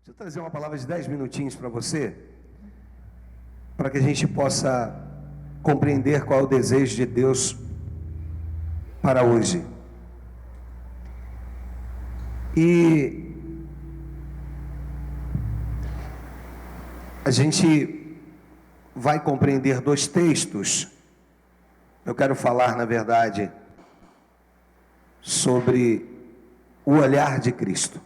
Deixa eu trazer uma palavra de 10 minutinhos para você, para que a gente possa compreender qual é o desejo de Deus para hoje. E a gente vai compreender dois textos. Eu quero falar, na verdade, sobre o olhar de Cristo.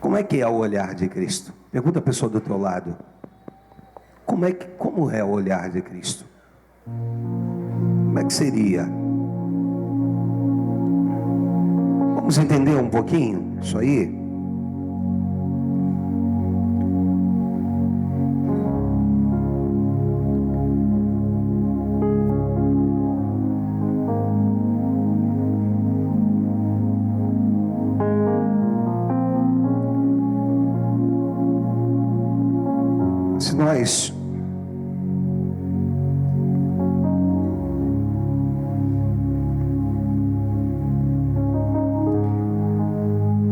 Como é que é o olhar de Cristo? Pergunta a pessoa do teu lado. Como é o olhar de Cristo? Como é que seria? Vamos entender um pouquinho isso aí?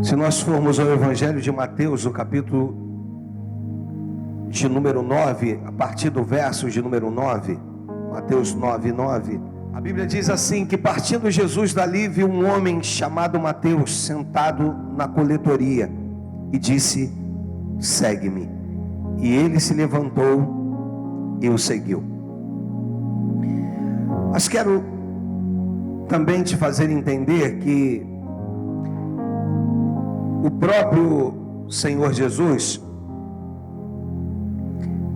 Se nós formos ao Evangelho de Mateus, o capítulo de número 9, a partir do verso de número 9, Mateus 9, 9, a Bíblia diz assim, que partindo Jesus dali, viu um homem chamado Mateus, sentado na coletoria, e disse, segue-me. E ele se levantou e o seguiu. Mas quero também te fazer entender que o próprio Senhor Jesus,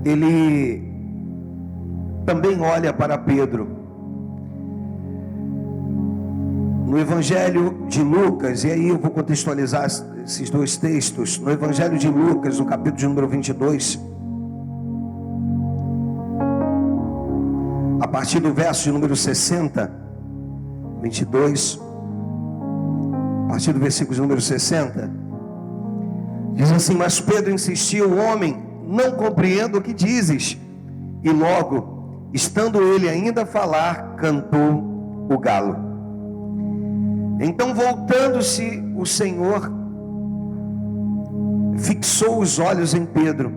ele também olha para Pedro. No Evangelho de Lucas, e aí eu vou contextualizar esses dois textos, no Evangelho de Lucas, no capítulo de número 22, a partir do verso de número 60, 22, a partir do versículo de número 60, diz assim, mas Pedro insistiu, homem, não compreendo o que dizes. E logo, estando ele ainda a falar, cantou o galo. Então, voltando-se, o Senhor fixou os olhos em Pedro.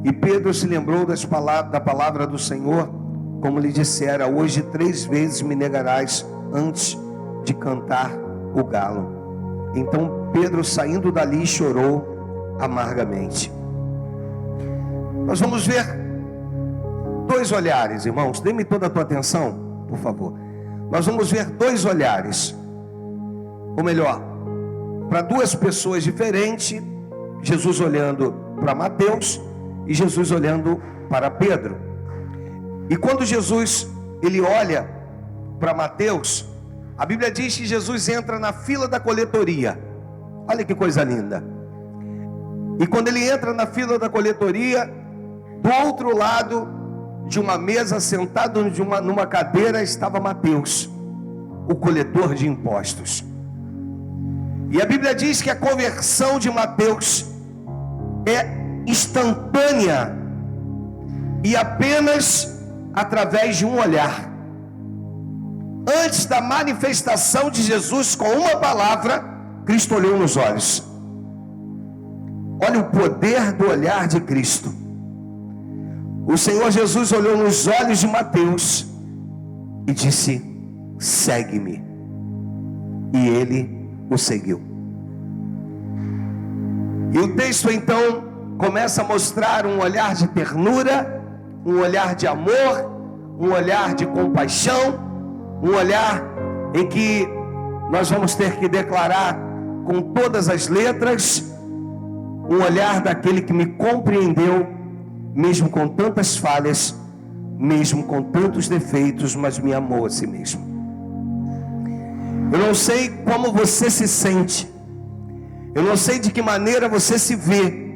E Pedro se lembrou da palavra do Senhor, como lhe dissera, hoje 3 vezes me negarás antes de cantar o galo. Então Pedro, saindo dali, chorou amargamente. Nós vamos ver dois olhares, irmãos. Dê-me toda a tua atenção, por favor. Nós vamos ver dois olhares, ou melhor, para duas pessoas diferentes. Jesus olhando para Mateus e Jesus olhando para Pedro. E quando Jesus ele olha para Mateus, a Bíblia diz que Jesus entra na fila da coletoria. Olha que coisa linda. E quando ele entra na fila da coletoria, do outro lado de uma mesa, sentado numa cadeira, estava Mateus, o coletor de impostos. E a Bíblia diz que a conversão de Mateus é instantânea e apenas através de um olhar. Antes da manifestação de Jesus com uma palavra, Cristo olhou nos olhos. Olha o poder do olhar de Cristo. O Senhor Jesus olhou nos olhos de Mateus e disse, segue-me. E ele o seguiu. E o texto então começa a mostrar um olhar de ternura, um olhar de amor, um olhar de compaixão, um olhar em que nós vamos ter que declarar com todas as letras, um olhar daquele que me compreendeu, mesmo com tantas falhas, mesmo com tantos defeitos, mas me amou a si mesmo. Eu não sei como você se sente, eu não sei de que maneira você se vê,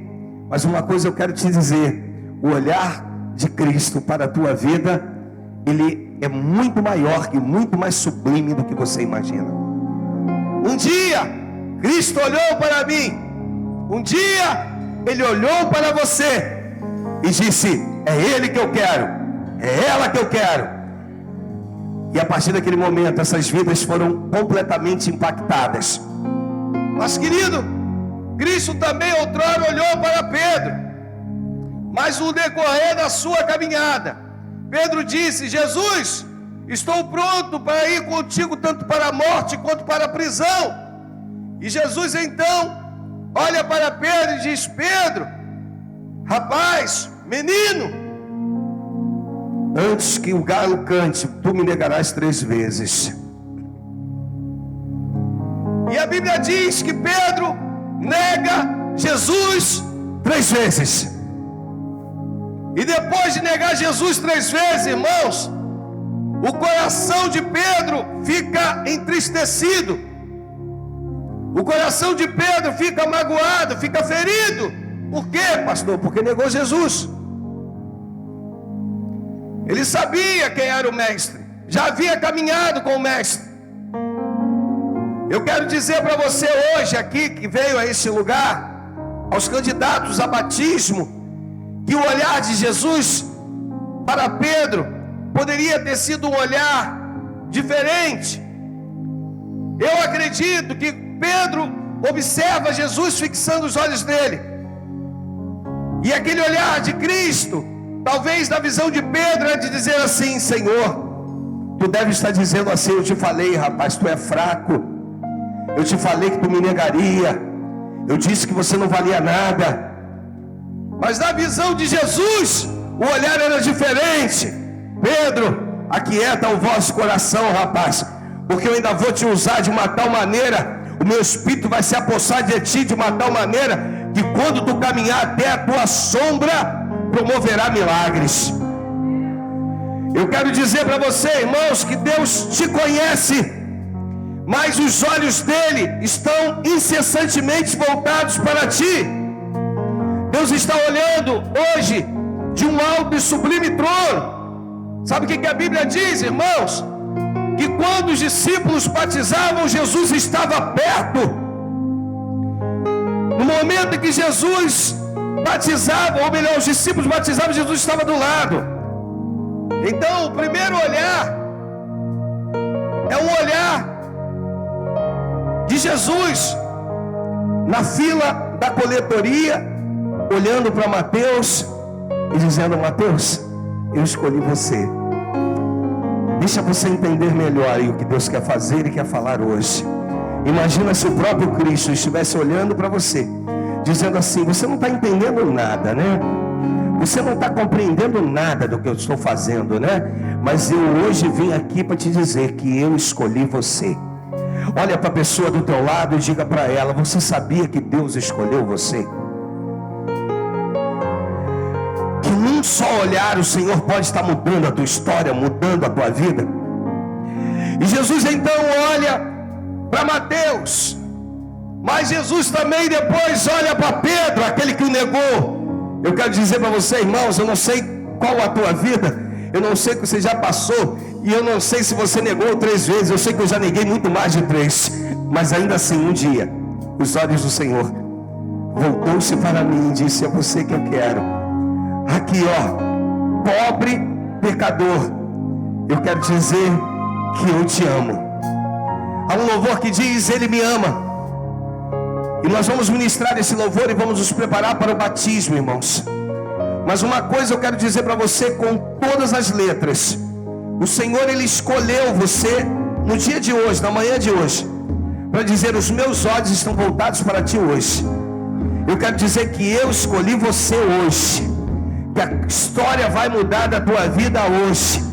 mas uma coisa eu quero te dizer, o olhar de Cristo para a tua vida, ele é muito maior e muito mais sublime do que você imagina. Um dia, Cristo olhou para mim, um dia, Ele olhou para você e disse, é Ele que eu quero, é ela que eu quero. E a partir daquele momento, essas vidas foram completamente impactadas. Mas querido, Cristo também outrora olhou para Pedro, mas no decorrer da sua caminhada, Pedro disse: Jesus, estou pronto para ir contigo tanto para a morte quanto para a prisão. E Jesus então olha para Pedro e diz: Pedro, rapaz, menino, antes que o galo cante, tu me negarás 3 vezes. E a Bíblia diz que Pedro nega Jesus 3 vezes. E depois de negar Jesus 3 vezes, irmãos, o coração de Pedro fica entristecido. O coração de Pedro fica magoado, fica ferido. Por quê, pastor? Porque negou Jesus. Ele sabia quem era o mestre, já havia caminhado com o mestre. Eu quero dizer para você hoje aqui, que veio a esse lugar, aos candidatos a batismo, que o olhar de Jesus para Pedro poderia ter sido um olhar diferente. Eu acredito que Pedro observa Jesus fixando os olhos nele, e aquele olhar de Cristo, talvez na visão de Pedro, é de dizer assim: Senhor, tu deve estar dizendo assim: eu te falei, rapaz, tu é fraco, eu te falei que tu me negaria, eu disse que você não valia nada. Mas na visão de Jesus, o olhar era diferente. Pedro, aquieta o vosso coração, rapaz, porque eu ainda vou te usar de uma tal maneira, o meu espírito vai se apossar de ti de uma tal maneira, que quando tu caminhar até a tua sombra, promoverá milagres. Eu quero dizer para você, irmãos, que Deus te conhece, mas os olhos dele estão incessantemente voltados para ti. Deus está olhando hoje de um alto e sublime trono. Sabe o que a Bíblia diz, irmãos? Que quando os discípulos batizavam, Jesus estava perto. No momento em que Jesus batizava, ou melhor, os discípulos batizavam, Jesus estava do lado. Então o primeiro olhar é um olhar de Jesus na fila da coletoria, olhando para Mateus e dizendo: Mateus, eu escolhi você. Deixa você entender melhor o que Deus quer fazer e quer falar hoje. Imagina se o próprio Cristo estivesse olhando para você, dizendo assim: você não está entendendo nada, né? Você não está compreendendo nada do que eu estou fazendo, né? Mas eu hoje vim aqui para te dizer que eu escolhi você. Olha para a pessoa do teu lado e diga para ela: você sabia que Deus escolheu você? Que num só olhar o Senhor pode estar mudando a tua história, mudando a tua vida. E Jesus então olha para Mateus, mas Jesus também depois olha para Pedro, aquele que o negou. Eu quero dizer para você, irmãos, eu não sei qual a tua vida, eu não sei o que você já passou, e eu não sei se você negou 3 vezes. Eu sei que eu já neguei muito mais de 3, mas ainda assim um dia os olhos do Senhor voltou-se para mim e disse: é você que eu quero. Aqui, ó, pobre pecador, eu quero dizer que eu te amo. Há um louvor que diz: ele me ama. E nós vamos ministrar esse louvor e vamos nos preparar para o batismo, irmãos. Mas uma coisa eu quero dizer para você com todas as letras: o Senhor, Ele escolheu você no dia de hoje, na manhã de hoje, para dizer: os meus olhos estão voltados para ti hoje. Eu quero dizer que eu escolhi você hoje, que a história vai mudar da tua vida hoje.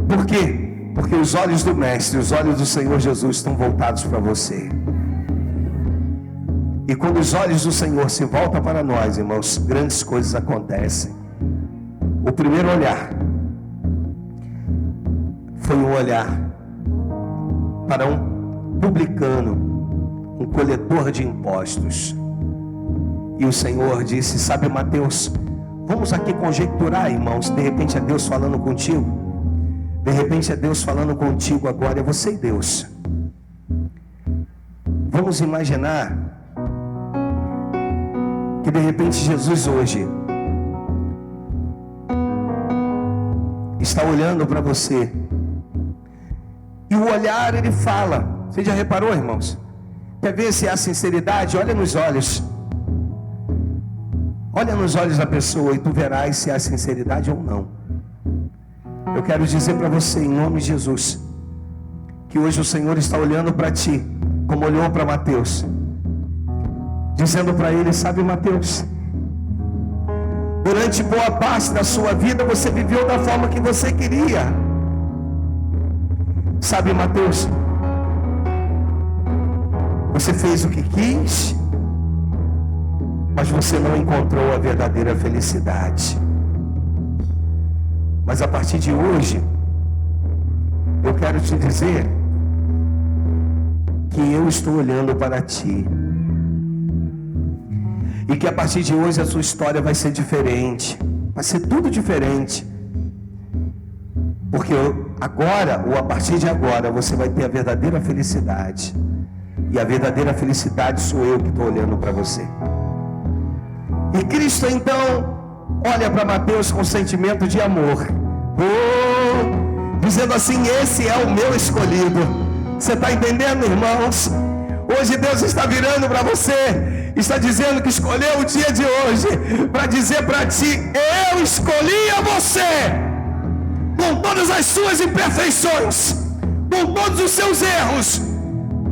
Por quê? Porque os olhos do Mestre, os olhos do Senhor Jesus estão voltados para você. E quando os olhos do Senhor se voltam para nós, irmãos, grandes coisas acontecem. O primeiro olhar foi um olhar para um publicano, um coletor de impostos. E o Senhor disse: sabe, Mateus, vamos aqui conjecturar, irmãos, de repente é Deus falando contigo. De repente é Deus falando contigo agora, é você e Deus. Vamos imaginar que de repente Jesus hoje está olhando para você, e o olhar, ele fala. Você já reparou, irmãos? Quer ver se há sinceridade? Olha nos olhos. Olha nos olhos da pessoa e tu verás se há sinceridade ou não. Eu quero dizer para você, em nome de Jesus, que hoje o Senhor está olhando para ti, como olhou para Mateus, dizendo para ele: sabe, Mateus, durante boa parte da sua vida você viveu da forma que você queria. Sabe, Mateus, você fez o que quis, mas você não encontrou a verdadeira felicidade. Mas a partir de hoje, eu quero te dizer que eu estou olhando para ti. E que a partir de hoje a sua história vai ser diferente. Vai ser tudo diferente. Porque agora, ou a partir de agora, você vai ter a verdadeira felicidade. E a verdadeira felicidade sou eu que estou olhando para você. E Cristo então olha para Mateus com sentimento de amor, dizendo assim: esse é o meu escolhido. Você está entendendo, irmãos? Hoje Deus está virando para você, está dizendo que escolheu o dia de hoje para dizer para ti: eu escolhi a você, com todas as suas imperfeições, com todos os seus erros.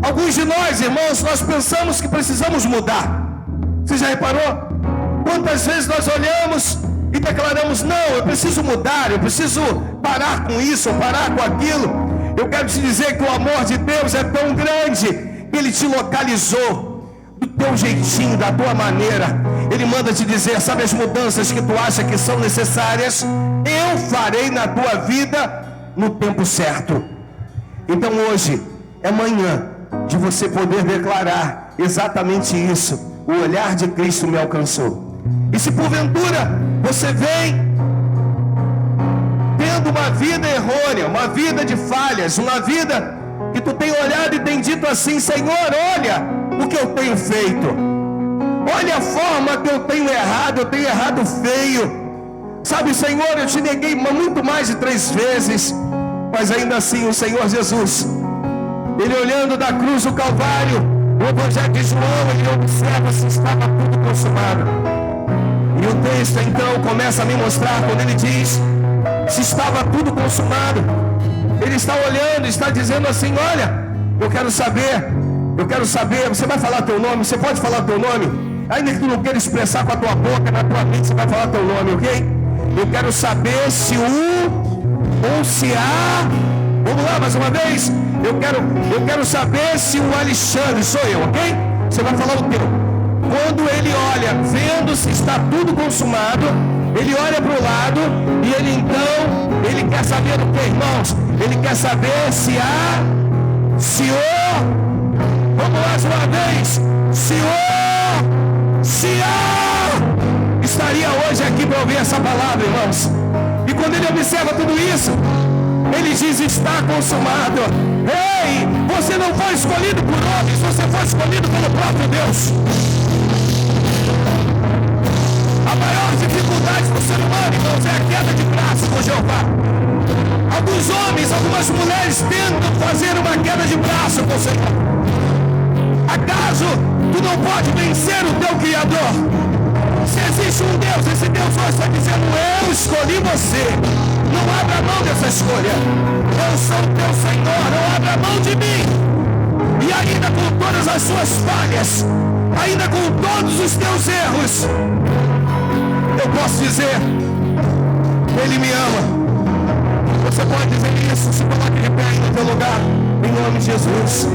Alguns de nós, irmãos, nós pensamos que precisamos mudar. Você já reparou? Quantas vezes nós olhamos e declaramos: não, eu preciso mudar, eu preciso parar com isso, parar com aquilo. Eu quero te dizer que o amor de Deus é tão grande que Ele te localizou do teu jeitinho, da tua maneira. Ele manda te dizer: sabe as mudanças que tu acha que são necessárias? Eu farei na tua vida no tempo certo. Então hoje é manhã de você poder declarar exatamente isso: o olhar de Cristo me alcançou. E se porventura você vem tendo uma vida errônea, uma vida de falhas, uma vida que tu tem olhado e tem dito assim: Senhor, olha o que eu tenho feito, olha a forma que eu tenho errado feio. Sabe, Senhor, eu te neguei muito mais de 3 vezes, mas ainda assim o Senhor Jesus, Ele olhando da cruz do Calvário, o Evangelho de João, Ele observa se estava tudo consumado. E o texto então começa a me mostrar, quando ele diz se estava tudo consumado, ele está olhando, está dizendo assim: olha, eu quero saber, você vai falar teu nome, você pode falar teu nome, ainda que tu não queira expressar com a tua boca, na tua mente, você vai falar teu nome, ok? Eu quero saber se ou se há, vamos lá mais uma vez, eu quero saber se o Alexandre sou eu, ok? Você vai falar o teu. Quando ele olha, vendo se está tudo consumado, ele olha para o lado e ele quer saber o que, irmãos? Ele quer saber se há, vamos mais uma vez, se há, estaria hoje aqui para ouvir essa palavra, irmãos. E quando ele observa tudo isso, ele diz: está consumado. Ei, você não foi escolhido por homens, você foi escolhido pelo próprio Deus. A maior dificuldade do ser humano, irmãos, é a queda de braço com Jeová. Alguns homens, algumas mulheres tentam fazer uma queda de braço com o Senhor. Acaso tu não pode vencer o teu Criador? Se existe um Deus, esse Deus hoje está dizendo: eu escolhi você. Não abra mão dessa escolha. Eu sou o teu Senhor, não abra mão de mim. E ainda com todas as suas falhas, ainda com todos os teus erros, eu posso dizer: Ele me ama. Você pode dizer isso? Se coloque de pé aí no teu lugar, em nome de Jesus.